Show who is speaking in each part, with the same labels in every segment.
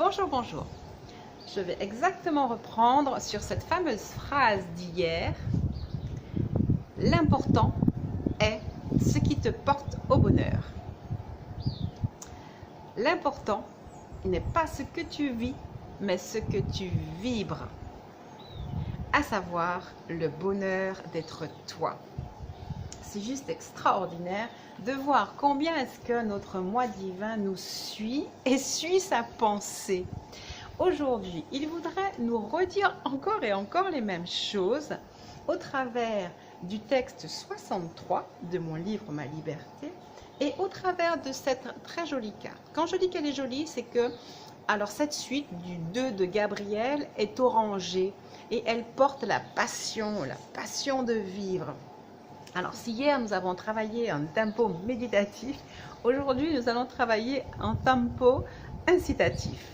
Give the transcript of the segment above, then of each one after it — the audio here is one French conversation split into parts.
Speaker 1: Bonjour, bonjour. Je vais exactement reprendre sur cette fameuse phrase d'hier. L'important est ce qui te porte au bonheur. L'important n'est pas ce que tu vis, mais ce que tu vibres. À savoir le bonheur d'être toi. C'est juste extraordinaire de voir combien est-ce que notre moi divin nous suit et suit sa pensée. Aujourd'hui, il voudrait nous redire encore et encore les mêmes choses au travers du texte 63 de mon livre Ma Liberté et au travers de cette très jolie carte. Quand je dis qu'elle est jolie, c'est que alors cette suite du 2 de Gabriel est orangée et elle porte la passion de vivre. Alors, si hier nous avons travaillé un tempo méditatif, aujourd'hui nous allons travailler un tempo incitatif.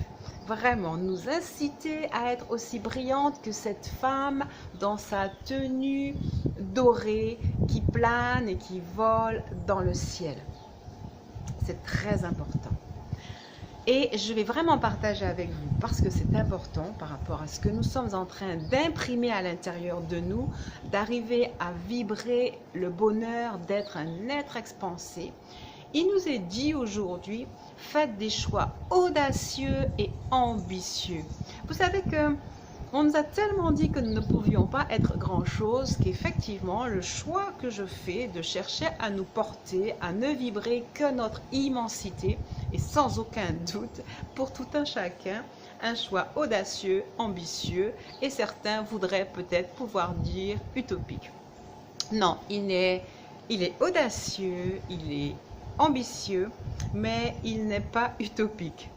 Speaker 1: Vraiment, nous inciter à être aussi brillante que cette femme dans sa tenue dorée qui plane et qui vole dans le ciel. C'est très important. Et je vais vraiment partager avec vous parce que c'est important par rapport à ce que nous sommes en train d'imprimer à l'intérieur de nous, d'arriver à vibrer le bonheur d'être un être expansé. Il nous est dit aujourd'hui, faites des choix audacieux et ambitieux. Vous savez que on nous a tellement dit que nous ne pouvions pas être grand-chose qu'effectivement, le choix que je fais de chercher à nous porter, à ne vibrer que notre immensité, et sans aucun doute, pour tout un chacun, un choix audacieux, ambitieux, et certains voudraient peut-être pouvoir dire utopique. Non, il est audacieux, il est ambitieux, mais il n'est pas utopique.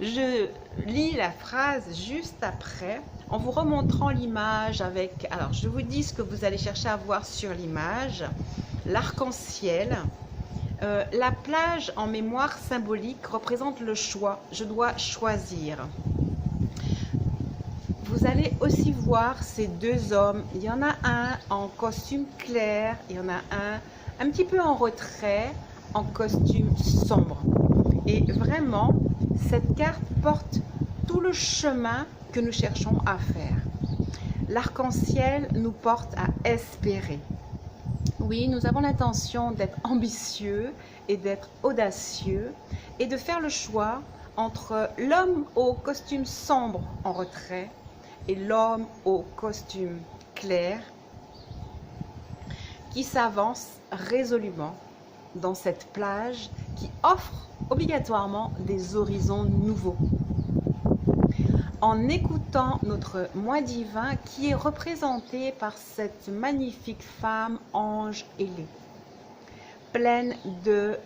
Speaker 1: Je lis la phrase juste après en vous remontrant l'image avec... Alors, je vous dis ce que vous allez chercher à voir sur l'image. L'arc-en-ciel. La plage en mémoire symbolique représente le choix. Je dois choisir. Vous allez aussi voir ces deux hommes. Il y en a un en costume clair. Il y en a un petit peu en retrait, en costume sombre. Et vraiment, cette carte porte tout le chemin que nous cherchons à faire. L'arc-en-ciel nous porte à espérer. Oui, nous avons l'intention d'être ambitieux et d'être audacieux et de faire le choix entre l'homme au costume sombre en retrait et l'homme au costume clair qui s'avance résolument dans cette plage qui offre obligatoirement des horizons nouveaux. En écoutant notre moi divin qui est représenté par cette magnifique femme ange ailée, pleine de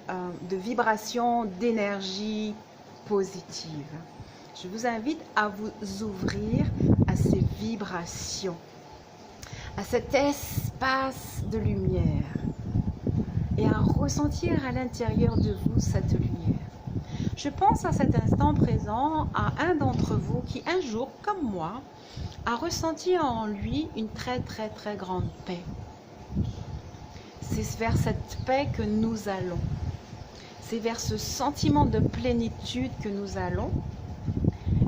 Speaker 1: vibrations, d'énergie positive. Je vous invite à vous ouvrir à ces vibrations, à cet espace de lumière et à ressentir à l'intérieur de vous cette lumière. Je pense à cet instant présent à un d'entre vous qui un jour, comme moi, a ressenti en lui une très grande paix. C'est vers cette paix que nous allons. C'est vers ce sentiment de plénitude que nous allons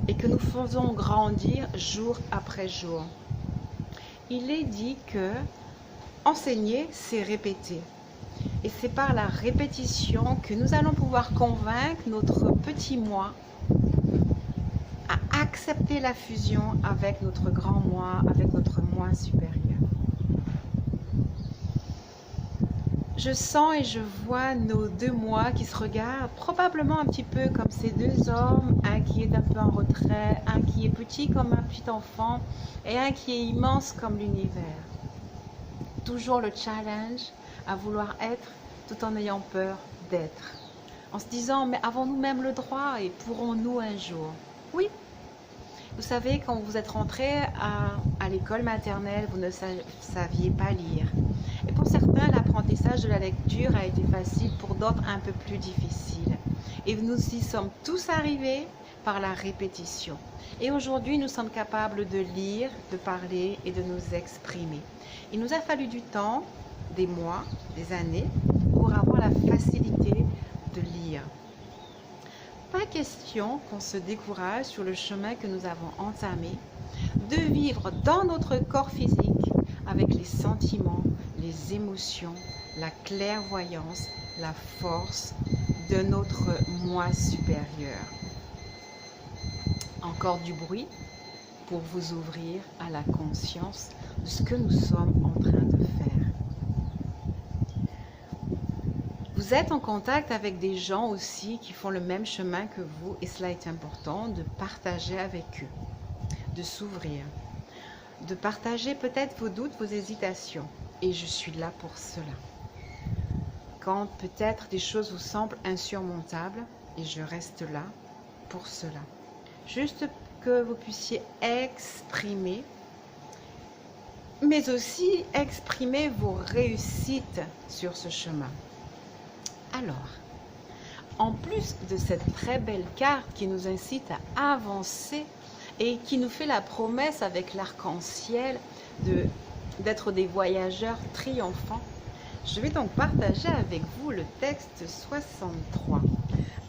Speaker 1: et que nous faisons grandir jour après jour. Il est dit que enseigner, c'est répéter. Et c'est par la répétition que nous allons pouvoir convaincre notre petit moi à accepter la fusion avec notre grand moi, avec notre moi supérieur. Je sens et je vois nos deux moi qui se regardent probablement un petit peu comme ces deux hommes, un qui est un peu en retrait, un qui est petit comme un petit enfant et un qui est immense comme l'univers. Toujours le challenge à vouloir être tout en ayant peur d'être. En se disant, mais avons-nous même le droit et pourrons-nous un jour? Oui. Vous savez, quand vous êtes rentré à l'école maternelle, vous ne saviez pas lire. Et pour certains, l'apprentissage de la lecture a été facile, pour d'autres un peu plus difficile. Et nous y sommes tous arrivés par la répétition. Et aujourd'hui, nous sommes capables de lire, de parler et de nous exprimer. Il nous a fallu du temps, des mois, des années, pour avoir la facilité de lire. Pas question qu'on se décourage sur le chemin que nous avons entamé, de vivre dans notre corps physique avec les sentiments, les émotions, la clairvoyance, la force de notre moi supérieur. Encore du bruit pour vous ouvrir à la conscience de ce que nous sommes en train de faire. Vous êtes en contact avec des gens aussi qui font le même chemin que vous et cela est important de partager avec eux, de s'ouvrir, de partager peut-être vos doutes, vos hésitations. Et je suis là pour cela. Quand peut-être des choses vous semblent insurmontables, et je reste là pour cela. Juste que vous puissiez exprimer, mais aussi exprimer vos réussites sur ce chemin. Alors, en plus de cette très belle carte qui nous incite à avancer et qui nous fait la promesse avec l'arc-en-ciel d'être des voyageurs triomphants, je vais donc partager avec vous le texte 63.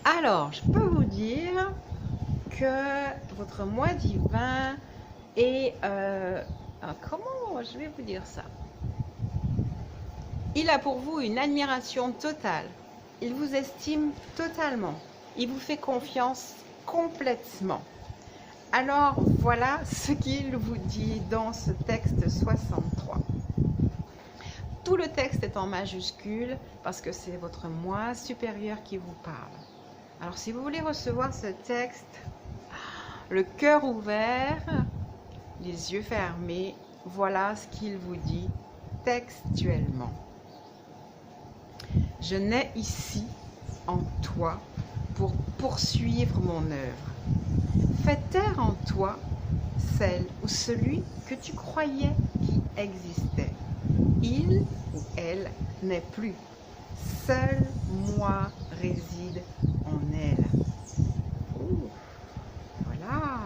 Speaker 1: Alors, je peux vous dire que votre moi divin est... comment je vais vous dire ça? Il a pour vous une admiration totale. Il vous estime totalement. Il vous fait confiance complètement. Alors, voilà ce qu'il vous dit dans ce texte 63. Tout le texte est en majuscule parce que c'est votre moi supérieur qui vous parle. Alors, si vous voulez recevoir ce texte, le cœur ouvert, les yeux fermés, voilà ce qu'il vous dit textuellement. Je nais ici, en toi, pour poursuivre mon œuvre. Fais taire en toi celle ou celui que tu croyais qui existait. Il ou elle n'est plus. Seul moi réside en elle. Ouh, voilà.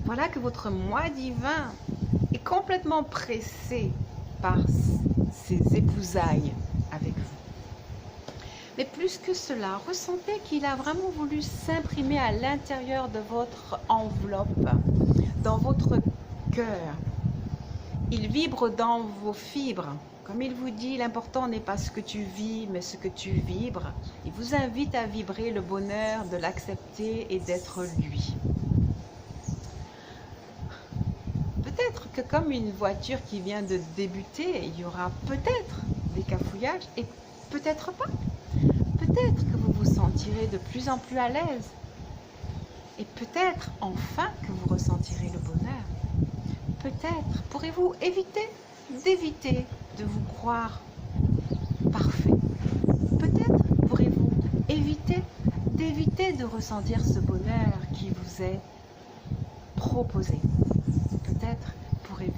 Speaker 1: Voilà que votre moi divin est complètement pressé par ses épousailles avec vous. Mais plus que cela, ressentez qu'il a vraiment voulu s'imprimer à l'intérieur de votre enveloppe, dans votre cœur. Il vibre dans vos fibres. Comme il vous dit, l'important n'est pas ce que tu vis, mais ce que tu vibres. Il vous invite à vibrer le bonheur de l'accepter et d'être lui. Peut-être que comme une voiture qui vient de débuter, il y aura peut-être des cafouillages et peut-être pas. Peut-être que vous vous sentirez de plus en plus à l'aise. Et peut-être enfin que vous ressentirez le bonheur. Peut-être pourrez-vous d'éviter de vous croire parfait. Peut-être pourrez-vous d'éviter de ressentir ce bonheur qui vous est proposé. Peut-être pourrez-vous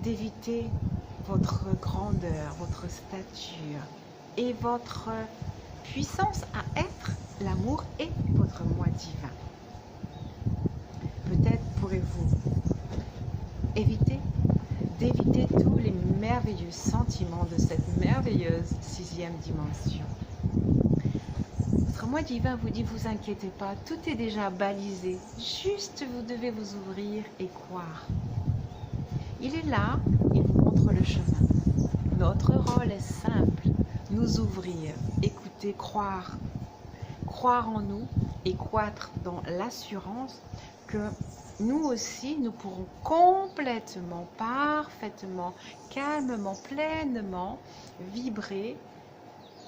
Speaker 1: d'éviter votre grandeur, votre stature et votre puissance à être l'amour et votre moi divin. Peut-être pourrez-vous d'éviter tous les merveilleux sentiments de cette merveilleuse 6e dimension. Votre moi divin vous dit, vous inquiétez pas, tout est déjà balisé. Juste vous devez vous ouvrir et croire. Il est là, il vous montre le chemin. Notre rôle est simple, nous ouvrir, écouter, croire. Croire en nous et croître dans l'assurance que nous aussi, nous pourrons complètement, parfaitement, calmement, pleinement vibrer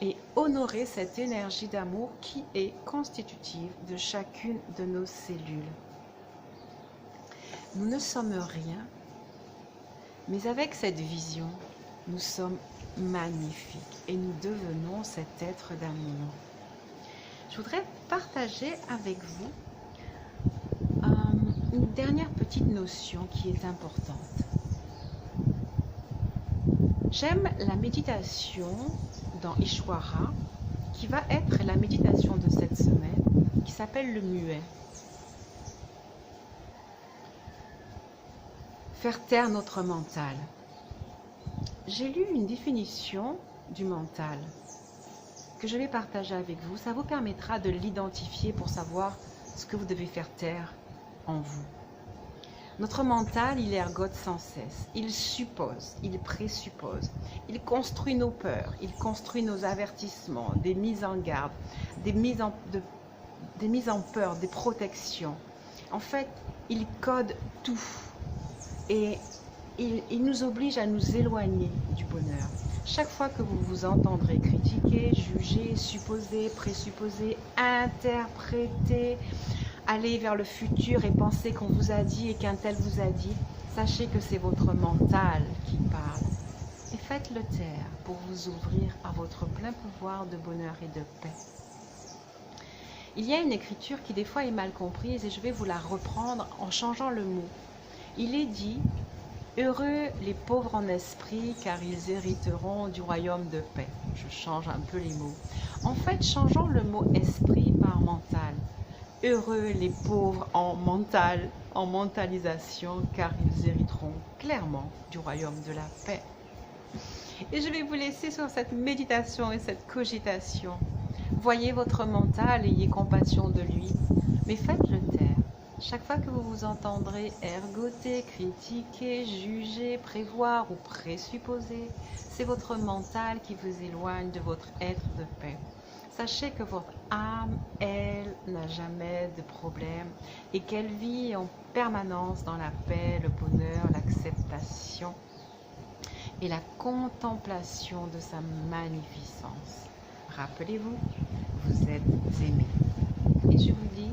Speaker 1: et honorer cette énergie d'amour qui est constitutive de chacune de nos cellules. Nous ne sommes rien, mais avec cette vision, nous sommes magnifiques et nous devenons cet être d'amour. Je voudrais partager avec vous une dernière petite notion qui est importante. J'aime la méditation dans Ishwara, qui va être la méditation de cette semaine, qui s'appelle le muet. Faire taire notre mental. J'ai lu une définition du mental. que je vais partager avec vous, ça vous permettra de l'identifier pour savoir ce que vous devez faire taire en vous. Notre mental, il ergote sans cesse. Il suppose, il présuppose. Il construit nos peurs, il construit nos avertissements, des mises en garde, des mises en peur, des protections. En fait, il code tout. Et il nous oblige à nous éloigner du bonheur. Chaque fois que vous vous entendrez critiquer, juger, supposer, présupposer, interpréter, aller vers le futur et penser qu'on vous a dit et qu'un tel vous a dit, sachez que c'est votre mental qui parle. Et faites-le taire pour vous ouvrir à votre plein pouvoir de bonheur et de paix. Il y a une écriture qui des fois est mal comprise et je vais vous la reprendre en changeant le mot. Il est dit « Heureux les pauvres en esprit, car ils hériteront du royaume de paix ». Je change un peu les mots. En fait, changeons le mot « esprit » par « mental ». Heureux les pauvres en mental, en mentalisation, car ils hériteront clairement du royaume de la paix. Et je vais vous laisser sur cette méditation et cette cogitation. Voyez votre mental, ayez compassion de lui, mais faites-le taire. Chaque fois que vous vous entendrez ergoter, critiquer, juger, prévoir ou présupposer, c'est votre mental qui vous éloigne de votre être de paix. Sachez que votre âme, elle, n'a jamais de problème et qu'elle vit en permanence dans la paix, le bonheur, l'acceptation et la contemplation de sa magnificence. Rappelez-vous, vous êtes aimé. Et je vous dis